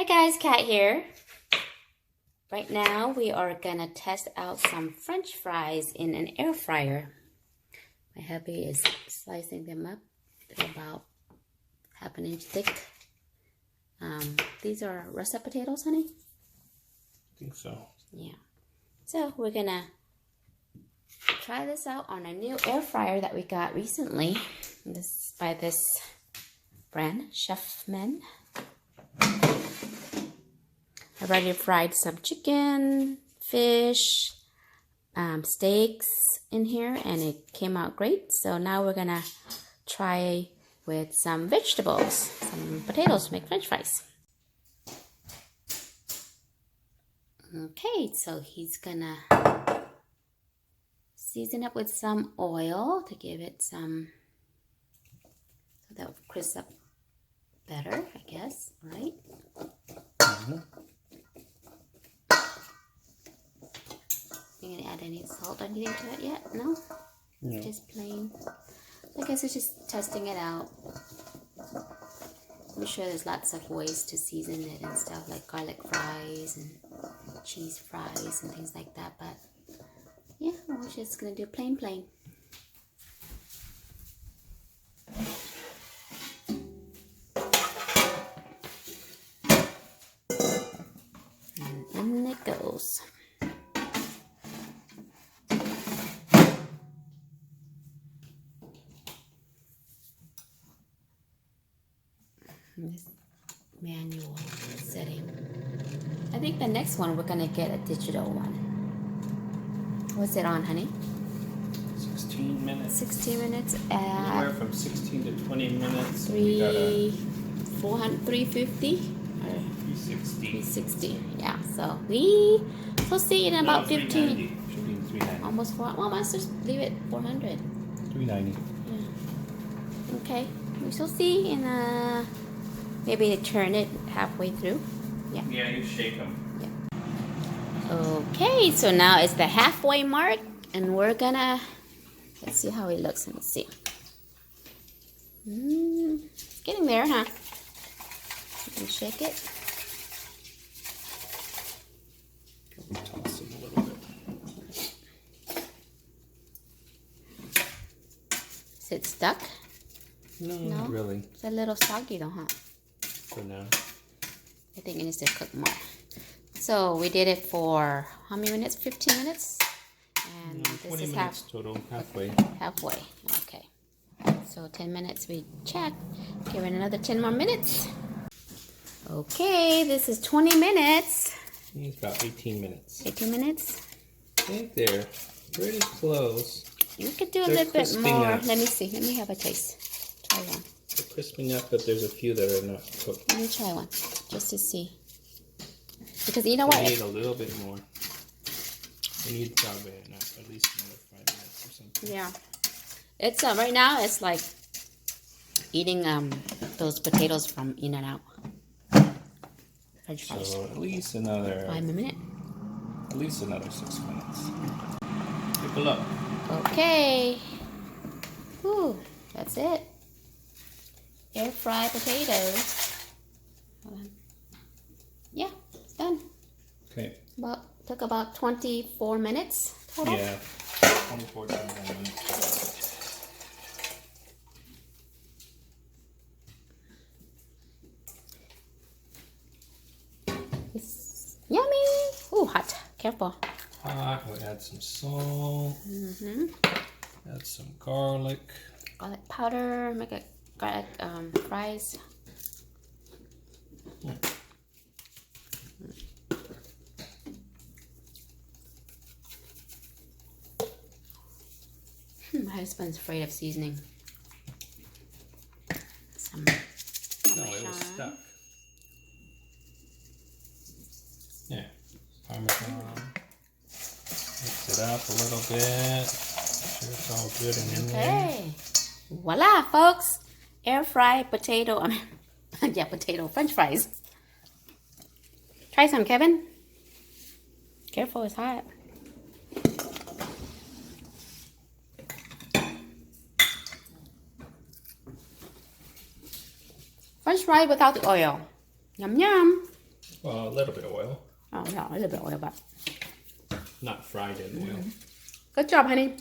Guys, Kat here. Right now we are gonna test out some French fries in an air fryer. My hubby is slicing them up. They're about half an inch thick. These are russet potatoes, honey? I think so. Yeah. So we're gonna try this out on a new air fryer that we got recently. This is by this brand, Chefman. I've already fried some chicken, fish, steaks in here, and it came out great. So now we're gonna try with some vegetables, some potatoes to make French fries. Okay, so he's gonna season it with some oil to give it some, so that will crisp up better, I guess, right? Mm-hmm. You gonna add any salt or anything to it yet? No? No. Just plain. I guess it's just testing it out. I'm sure there's lots of ways to season it and stuff, like garlic fries and cheese fries and things like that, but yeah, we're just gonna do plain. And in it goes. This manual setting. I think the next one we're gonna get a digital one. What's it on, honey? 16 minutes. 16 minutes Anywhere at from 16 to 20 minutes. 350 or 360. 360. Yeah, so we'll see in about 15. 390. Should be 390. Almost 4. Well, let's just leave it 400. 390. Yeah. Okay. We shall see in maybe turn it halfway through. Yeah. Yeah, you shake them. Yeah. Okay, so now it's the halfway mark, and we're gonna let's see how it looks. Let's see. It's getting there, huh? You can shake it. Toss them a little bit. Is it stuck? No, No? not really. It's a little soggy though, huh? For now. I think it needs to cook more. So we did it for how many minutes? 15 minutes? And this 20 is minutes total. Halfway. halfway. Okay. So 10 minutes we check. Give it another 10 more minutes. Okay, this is 20 minutes. It's about 18 minutes. 18 minutes? I think they're pretty close. You could do a They're little bit crisping more. up. Let me see. Let me have a taste. Try one. They're crisping up, but there's a few that are not cooked. Let me try one just to see. Because you know what? They need a little bit more. They need probably at least another 5 minutes or something. Yeah. It's right now it's like eating those potatoes from In-N-Out. French fries. So at least another 5 minutes. At least another 6 minutes. Take a look. Okay. Whew, that's it. Air fry potatoes. Hold on. Yeah, it's done. Okay. Took about 24 minutes total. Yeah. 24 minutes. It's yummy. Ooh, hot. Careful. Hot. We'll add some salt. Add some garlic. Garlic powder. Make a garlic fries. My husband's afraid of seasoning. Some No, it was stuck. Yeah. Parmesan. Mix it up a little bit. Make sure it's all good and in there. Okay. Voila, folks. Air fried potato. I mean, yeah, potato French fries. Try some, Kevin. Careful, it's hot. French fry without the oil. Yum yum. Well, a little bit of oil. Oh, yeah, a little bit of oil, but Not fried in oil. good job, honey.